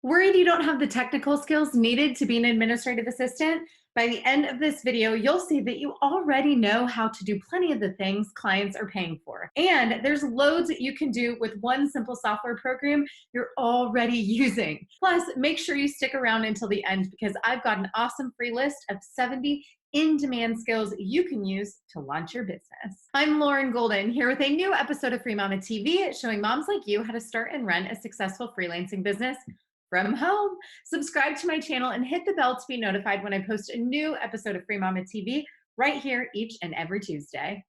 Worried you don't have the technical skills needed to be an administrative assistant? By the end of this video, you'll see that you already know how to do plenty of the things clients are paying for. And there's loads that you can do with one simple software program you're already using. Plus, make sure you stick around until the end because I've got an awesome free list of 70 in-demand skills you can use to launch your business. I'm Lauren Golden here with a new episode of Free Mama TV showing moms like you how to start and run a successful freelancing business from home. Subscribe to my channel and hit the bell to be notified when I post a new episode of Free Mama TV right here each and every Tuesday.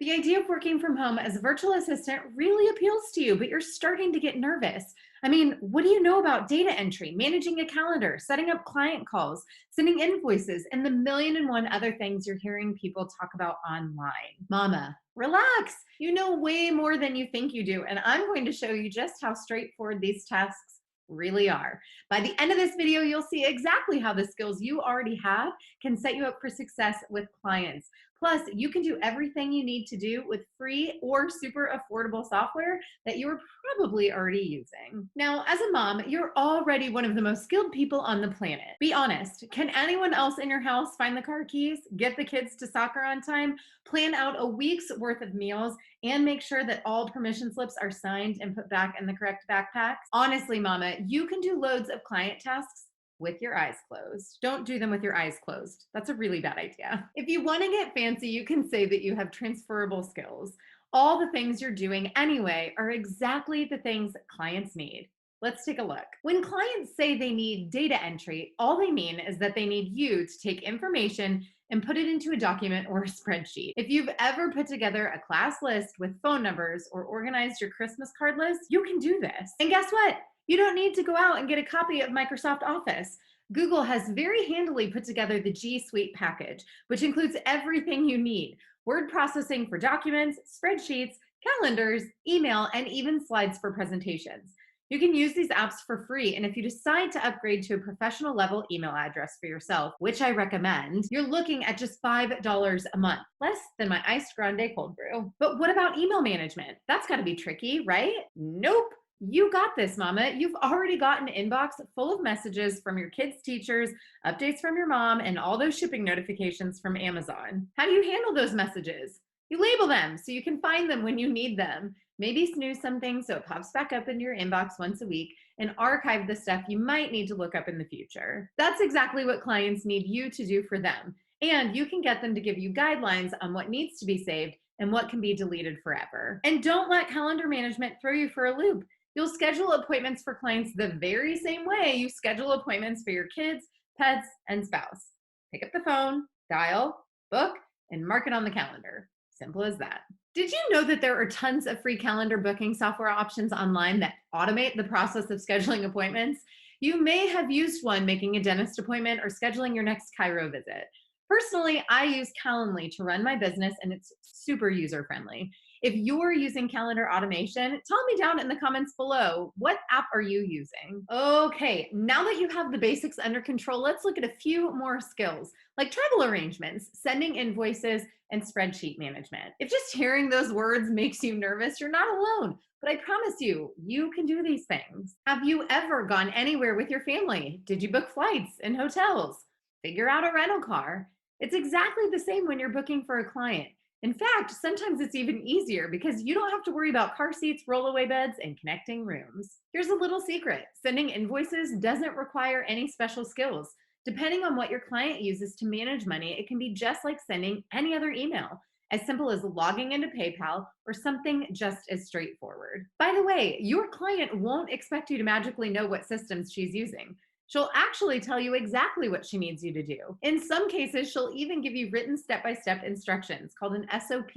The idea of working from home as a virtual assistant really appeals to you, but you're starting to get nervous. I mean, what do you know about data entry, managing a calendar, setting up client calls, sending invoices, and the million and one other things you're hearing people talk about online? Mama, relax. You know way more than you think you do, and I'm going to show you just how straightforward these tasks really are. By the end of this video, you'll see exactly how the skills you already have can set you up for success with clients. Plus, you can do everything you need to do with free or super affordable software that you're probably already using. Now, as a mom, you're already one of the most skilled people on the planet. Be honest, can anyone else in your house find the car keys, get the kids to soccer on time, plan out a week's worth of meals, and make sure that all permission slips are signed and put back in the correct backpacks? Honestly, mama, you can do loads of client tasks with your eyes closed. Don't do them with your eyes closed. That's a really bad idea. If you want to get fancy, you can say that you have transferable skills. All the things you're doing anyway are exactly the things that clients need. Let's take a look. When clients say they need data entry, all they mean is that they need you to take information and put it into a document or a spreadsheet. If you've ever put together a class list with phone numbers or organized your Christmas card list, you can do this. And guess what? You don't need to go out and get a copy of Microsoft Office. Google has very handily put together the G Suite package, which includes everything you need: word processing for documents, spreadsheets, calendars, email, and even slides for presentations. You can use these apps for free, and if you decide to upgrade to a professional level email address for yourself, which I recommend, you're looking at just $5 a month, less than my iced grande cold brew. But what about email management? That's got to be tricky, right? Nope. You got this, mama. You've already got an inbox full of messages from your kids' teachers, updates from your mom, and all those shipping notifications from Amazon. How do you handle those messages? You label them so you can find them when you need them. Maybe snooze something so it pops back up into your inbox once a week, and archive the stuff you might need to look up in the future. That's exactly what clients need you to do for them. And you can get them to give you guidelines on what needs to be saved and what can be deleted forever. And don't let calendar management throw you for a loop. You'll schedule appointments for clients the very same way you schedule appointments for your kids, pets, and spouse. Pick up the phone, dial, book, and mark it on the calendar. Simple as that. Did you know that there are tons of free calendar booking software options online that automate the process of scheduling appointments? You may have used one making a dentist appointment or scheduling your next Cairo visit. Personally, I use Calendly to run my business, and it's super user-friendly. If you're using calendar automation, tell me down in the comments below, what app are you using? Okay, now that you have the basics under control, let's look at a few more skills, like travel arrangements, sending invoices, and spreadsheet management. If just hearing those words makes you nervous, you're not alone. But I promise you, you can do these things. Have you ever gone anywhere with your family? Did you book flights and hotels? Figure out a rental car? It's exactly the same when you're booking for a client. In fact, sometimes it's even easier because you don't have to worry about car seats, rollaway beds, and connecting rooms. Here's a little secret. Sending invoices doesn't require any special skills. Depending on what your client uses to manage money, it can be just like sending any other email, as simple as logging into PayPal or something just as straightforward. By the way, your client won't expect you to magically know what systems she's using. She'll actually tell you exactly what she needs you to do. In some cases, she'll even give you written step-by-step instructions called an SOP,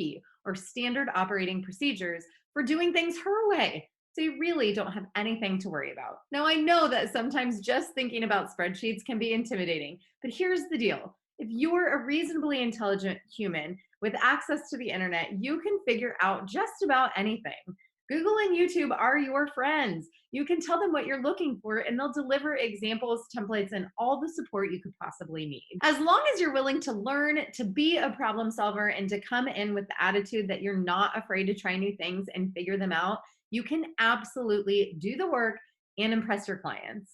or standard operating procedures, for doing things her way. So you really don't have anything to worry about. Now, I know that sometimes just thinking about spreadsheets can be intimidating, but here's the deal. If you're a reasonably intelligent human with access to the internet, you can figure out just about anything. Google and YouTube are your friends. You can tell them what you're looking for, and they'll deliver examples, templates, and all the support you could possibly need. As long as you're willing to learn, to be a problem solver, and to come in with the attitude that you're not afraid to try new things and figure them out, you can absolutely do the work and impress your clients.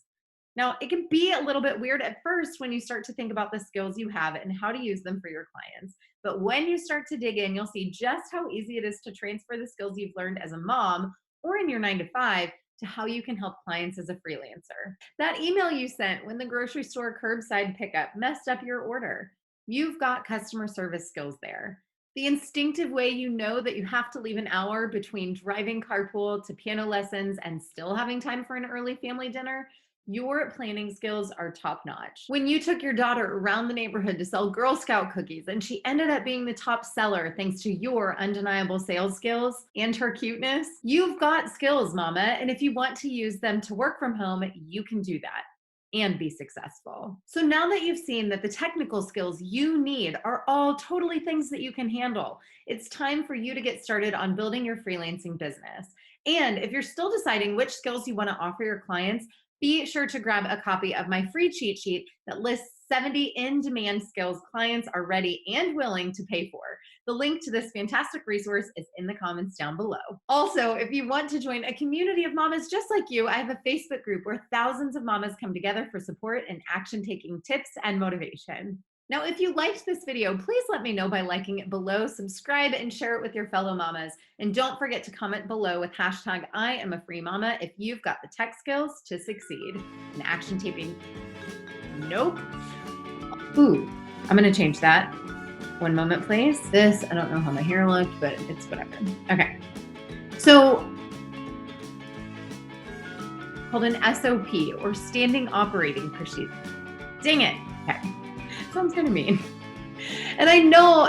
Now, it can be a little bit weird at first when you start to think about the skills you have and how to use them for your clients. But when you start to dig in, you'll see just how easy it is to transfer the skills you've learned as a mom or in your 9 to 5 to how you can help clients as a freelancer. That email you sent when the grocery store curbside pickup messed up your order. You've got customer service skills there. The instinctive way you know that you have to leave an hour between driving carpool to piano lessons and still having time for an early family dinner, your planning skills are top notch. When you took your daughter around the neighborhood to sell Girl Scout cookies and she ended up being the top seller thanks to your undeniable sales skills and her cuteness, you've got skills, mama. And if you want to use them to work from home, you can do that and be successful. So now that you've seen that the technical skills you need are all totally things that you can handle, it's time for you to get started on building your freelancing business. And if you're still deciding which skills you want to offer your clients, be sure to grab a copy of my free cheat sheet that lists 70 in-demand skills clients are ready and willing to pay for. The link to this fantastic resource is in the comments down below. Also, if you want to join a community of mamas just like you, I have a Facebook group where thousands of mamas come together for support and action-taking tips and motivation. Now, if you liked this video, please let me know by liking it below, subscribe, and share it with your fellow mamas. And don't forget to comment below with hashtag I am a free mama if you've got the tech skills to succeed. And action taping, nope. Ooh, I'm gonna change that. One moment, please. This, I don't know how my hair looked, but it's whatever. Okay. So, called an SOP or standing operating procedure. Dang it. Okay. Sounds kind of mean. And I know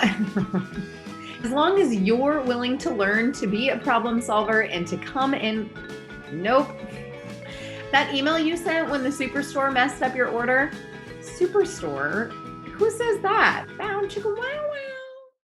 as long as you're willing to learn to be a problem solver and to come in, nope. That email you sent when the superstore messed up your order, superstore? Who says that? Bound chicken, wow,